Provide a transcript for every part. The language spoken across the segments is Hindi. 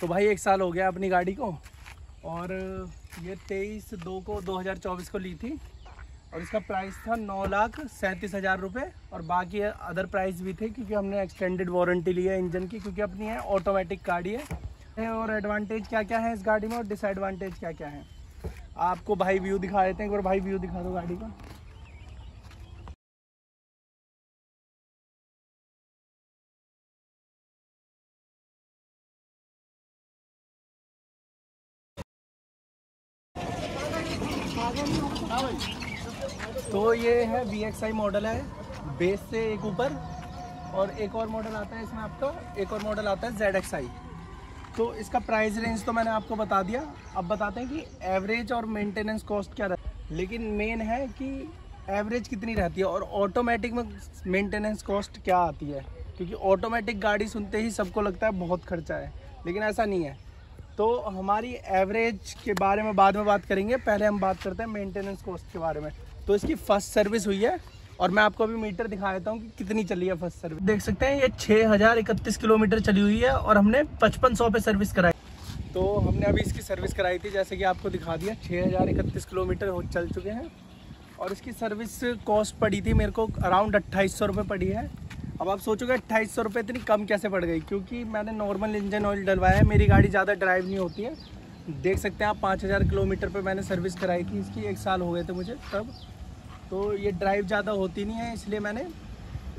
तो भाई 1 साल हो गया अपनी गाड़ी को, और ये 23/2/2024 को ली थी और इसका प्राइस था 9,37,000 रुपये। और बाकी अदर प्राइस भी थे क्योंकि हमने एक्सटेंडेड वारंटी ली है इंजन की, क्योंकि अपनी है ऑटोमेटिक गाड़ी है। और एडवांटेज क्या क्या है इस गाड़ी में और डिसएडवांटेज क्या क्या है आपको भाई व्यू दिखा देते हैं। एक बार भाई व्यू दिखा दो गाड़ी का। तो ये है VXI मॉडल है, बेस से एक ऊपर, और एक और मॉडल आता है इसमें आपका, एक और मॉडल आता है ZXI। तो इसका प्राइस रेंज तो मैंने आपको बता दिया। अब बताते हैं कि एवरेज और मेंटेनेंस कॉस्ट क्या रहता है, लेकिन मेन है कि एवरेज कितनी रहती है और ऑटोमेटिक में मेंटेनेंस कॉस्ट क्या आती है। क्योंकि ऑटोमेटिक गाड़ी सुनते ही सबको लगता है बहुत खर्चा है, लेकिन ऐसा नहीं है। तो हमारी एवरेज के बारे में बाद में बात करेंगे, पहले हम बात करते हैं मेंटेनेंस कॉस्ट के बारे में। तो इसकी फर्स्ट सर्विस हुई है और मैं आपको अभी मीटर दिखा देता हूँ कि कितनी चली है फर्स्ट सर्विस। देख सकते हैं ये 6031 किलोमीटर चली हुई है और हमने 5500 पे सर्विस कराई। तो हमने अभी इसकी सर्विस कराई थी, जैसे कि आपको दिखा दिया। 6031 किलोमीटर चल चुके हैं और इसकी सर्विस कॉस्ट पड़ी थी मेरे को अराउंड 2800 रुपये पड़ी है। अब आप सोचोगे 2800 रुपये इतनी कम कैसे पड़ गई, क्योंकि मैंने नॉर्मल इंजन ऑयल डलवाया है। मेरी गाड़ी ज़्यादा ड्राइव नहीं होती है, देख सकते हैं आप 5000 किलोमीटर पे मैंने सर्विस कराई थी इसकी। 1 साल हो गए थे मुझे तब। तो ये ड्राइव ज़्यादा होती नहीं है, इसलिए मैंने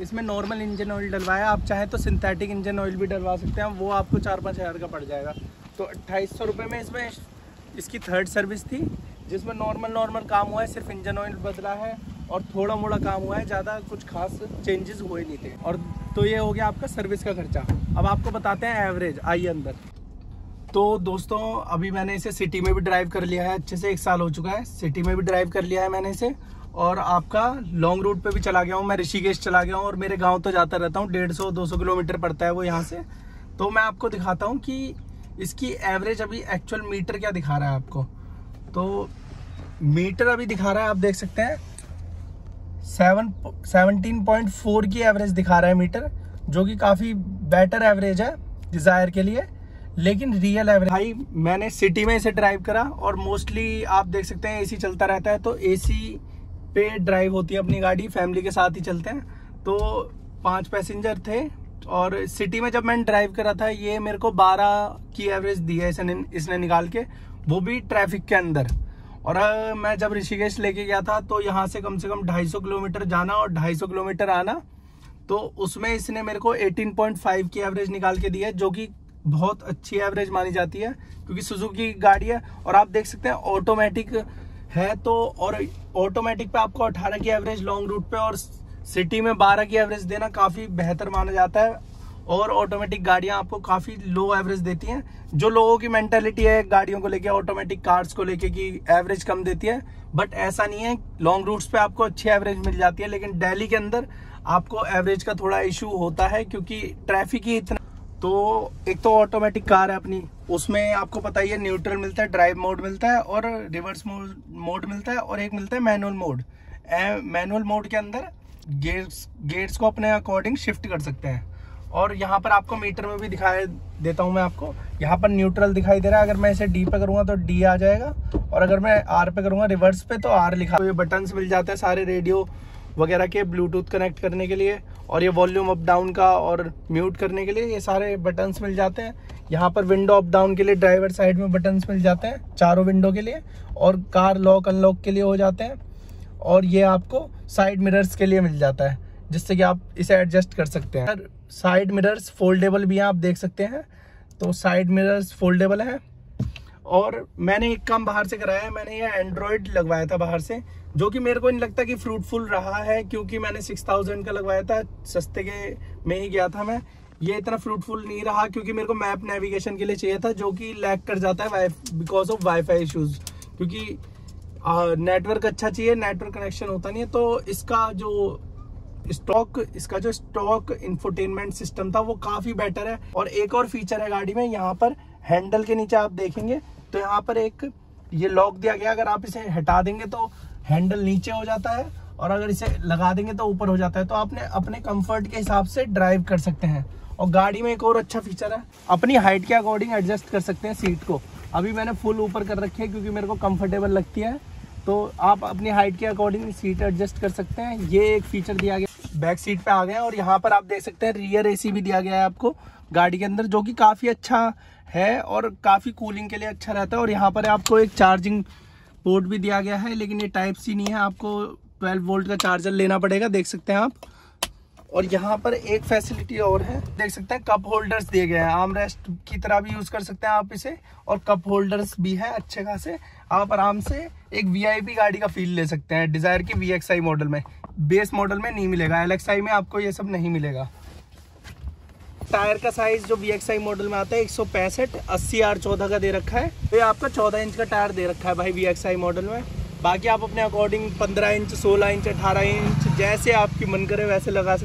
इसमें नॉर्मल इंजन ऑयल डलवाया। आप चाहें तो सिंथेटिक इंजन ऑयल भी डलवा सकते हैं, वो आपको 4-5 हज़ार का पड़ जाएगा। तो 2800 रुपये में इसमें इसकी थर्ड सर्विस थी, जिसमें नॉर्मल काम हुआ है, सिर्फ इंजन ऑयल बदला है और थोड़ा मोड़ा काम हुआ है, ज़्यादा कुछ खास चेंजेस हुए नहीं थे। और तो ये हो गया आपका सर्विस का खर्चा। अब आपको बताते हैं एवरेज। आइए अंदर। तो दोस्तों अभी मैंने इसे सिटी में भी ड्राइव कर लिया है, अच्छे से 1 साल हो चुका है। सिटी में भी ड्राइव कर लिया है मैंने इसे, और आपका लॉन्ग रूट पे भी चला गया हूँ मैं। ऋषिकेश चला गया हूँ और मेरे गांव तो जाता रहता हूँ। 150-200 किलोमीटर पड़ता है वो यहाँ से। तो मैं आपको दिखाता हूँ कि इसकी एवरेज अभी एक्चुअल मीटर क्या दिखा रहा है आपको। तो मीटर अभी दिखा रहा है, आप देख सकते हैं 17.4 की एवरेज दिखा रहा है मीटर, जो कि काफ़ी बेटर एवरेज है डिज़ायर के लिए। लेकिन रियल एवरेज भाई, मैंने सिटी में इसे ड्राइव करा और मोस्टली आप देख सकते हैं एसी चलता रहता है, तो एसी पे ड्राइव होती है अपनी गाड़ी। फैमिली के साथ ही चलते हैं। तो 5 पैसेंजर थे और सिटी में जब मैंने ड्राइव करा था, ये मेरे को 12 की एवरेज दी है इसने निकाल के, वो भी ट्रैफिक के अंदर। और मैं जब ऋषिकेश लेके गया था तो यहाँ से कम 250 किलोमीटर जाना और 250 किलोमीटर आना, तो उसमें इसने मेरे को 18.5 की एवरेज निकाल के दी है, जो कि बहुत अच्छी एवरेज मानी जाती है क्योंकि सुजुकी की गाड़ी है। और आप देख सकते हैं ऑटोमेटिक है, तो और ऑटोमेटिक पे आपको 18 की एवरेज लॉन्ग रूट पे और सिटी में 12 की एवरेज देना काफ़ी बेहतर माना जाता है। और ऑटोमेटिक गाड़ियां आपको काफ़ी लो एवरेज देती हैं। जो लोगों की मेंटालिटी है गाड़ियों को लेके, ऑटोमेटिक कार्स को लेके, कि एवरेज कम देती है, बट ऐसा नहीं है। लॉन्ग रूट्स पे आपको अच्छी एवरेज मिल जाती है, लेकिन दिल्ली के अंदर आपको एवरेज का थोड़ा इशू होता है क्योंकि ट्रैफिक ही इतना। तो एक तो ऑटोमेटिक कार है अपनी, उसमें आपको पता ही है न्यूट्रल मिलता है, ड्राइव मोड मिलता है और रिवर्स मोड मिलता है, और एक मिलता है मैनुअल मोड। मैनुअल मोड के अंदर गेट्स को अपने अकॉर्डिंग शिफ्ट कर सकते हैं। और यहाँ पर आपको मीटर में भी दिखाई देता हूँ मैं आपको। यहाँ पर न्यूट्रल दिखाई दे रहा है, अगर मैं इसे डी पे करूँगा तो डी आ जाएगा, और अगर मैं आर पे करूँगा रिवर्स पे तो आर लिखा। तो ये बटन्स मिल जाते हैं सारे रेडियो वगैरह के, ब्लूटूथ कनेक्ट करने के लिए, और ये वॉल्यूम अप डाउन का और म्यूट करने के लिए ये सारे बटन्स मिल जाते हैं। यहाँ पर विंडो अप डाउन के लिए ड्राइवर साइड में बटन्स मिल जाते हैं चारों विंडो के लिए, और कार लॉक अनलॉक के लिए हो जाते हैं। और ये आपको साइड मिरर्स के लिए मिल जाता है, जिससे कि आप इसे एडजस्ट कर सकते हैं। साइड मिरर्स फोल्डेबल भी हैं, आप देख सकते हैं। तो साइड मिरर्स फोल्डेबल है। और मैंने एक काम बाहर से कराया है, मैंने ये एंड्रॉयड लगवाया था बाहर से, जो कि मेरे को नहीं लगता कि फ्रूटफुल रहा है, क्योंकि मैंने 6000 का लगवाया था, सस्ते के में ही गया था मैं। ये इतना फ्रूटफुल नहीं रहा क्योंकि मेरे को मैप नेविगेशन के लिए चाहिए था, जो कि लैग कर जाता है बिकॉज ऑफ वाईफाई इश्यूज, क्योंकि नेटवर्क अच्छा चाहिए, नेटवर्क कनेक्शन होता नहीं है। तो इसका जो स्टॉक इंफोटेनमेंट सिस्टम था वो काफी बेटर है। और एक और फीचर है गाड़ी में, यहाँ पर हैंडल के नीचे आप देखेंगे तो यहाँ पर एक ये लॉक दिया गया। अगर आप इसे हटा देंगे तो हैंडल नीचे हो जाता है, और अगर इसे लगा देंगे तो ऊपर हो जाता है। तो आपने अपने कंफर्ट के हिसाब से ड्राइव कर सकते हैं। और गाड़ी में एक और अच्छा फीचर है, अपनी हाइट के अकॉर्डिंग एडजस्ट कर सकते हैं सीट को। अभी मैंने फुल ऊपर कर रखी है क्योंकि मेरे को कंफर्टेबल लगती है, तो आप अपनी हाइट के अकॉर्डिंग सीट एडजस्ट कर सकते हैं। ये एक फीचर दिया गया। बैक सीट पे आ गए हैं और यहाँ पर आप देख सकते हैं रियर एसी भी दिया गया है आपको गाड़ी के अंदर, जो कि काफ़ी अच्छा है और काफ़ी कूलिंग के लिए अच्छा रहता है। और यहाँ पर आपको एक चार्जिंग पोर्ट भी दिया गया है, लेकिन ये टाइप सी नहीं है, आपको 12 वोल्ट का चार्जर लेना पड़ेगा, देख सकते हैं आप। और यहाँ पर एक फैसिलिटी और है, देख सकते हैं कप होल्डर्स दिए गए हैं, आर्म रेस्ट की तरह भी यूज कर सकते हैं आप इसे, और कप होल्डर्स भी है अच्छे खासे। आप आराम से एक वीआईपी गाड़ी का फील ले सकते हैं डिजायर की VXI मॉडल में। बेस मॉडल में नहीं मिलेगा, LXI में आपको ये सब नहीं मिलेगा। टायर का साइज जो VXI मॉडल में आता है 165 80R14 का दे रखा है, तो ये आपका 14 इंच का टायर दे रखा है भाई VXI मॉडल में। बाकी आप अपने अकॉर्डिंग 15 इंच 16 इंच 18 इंच जैसे आपकी मन करे वैसे लगा सकते हैं।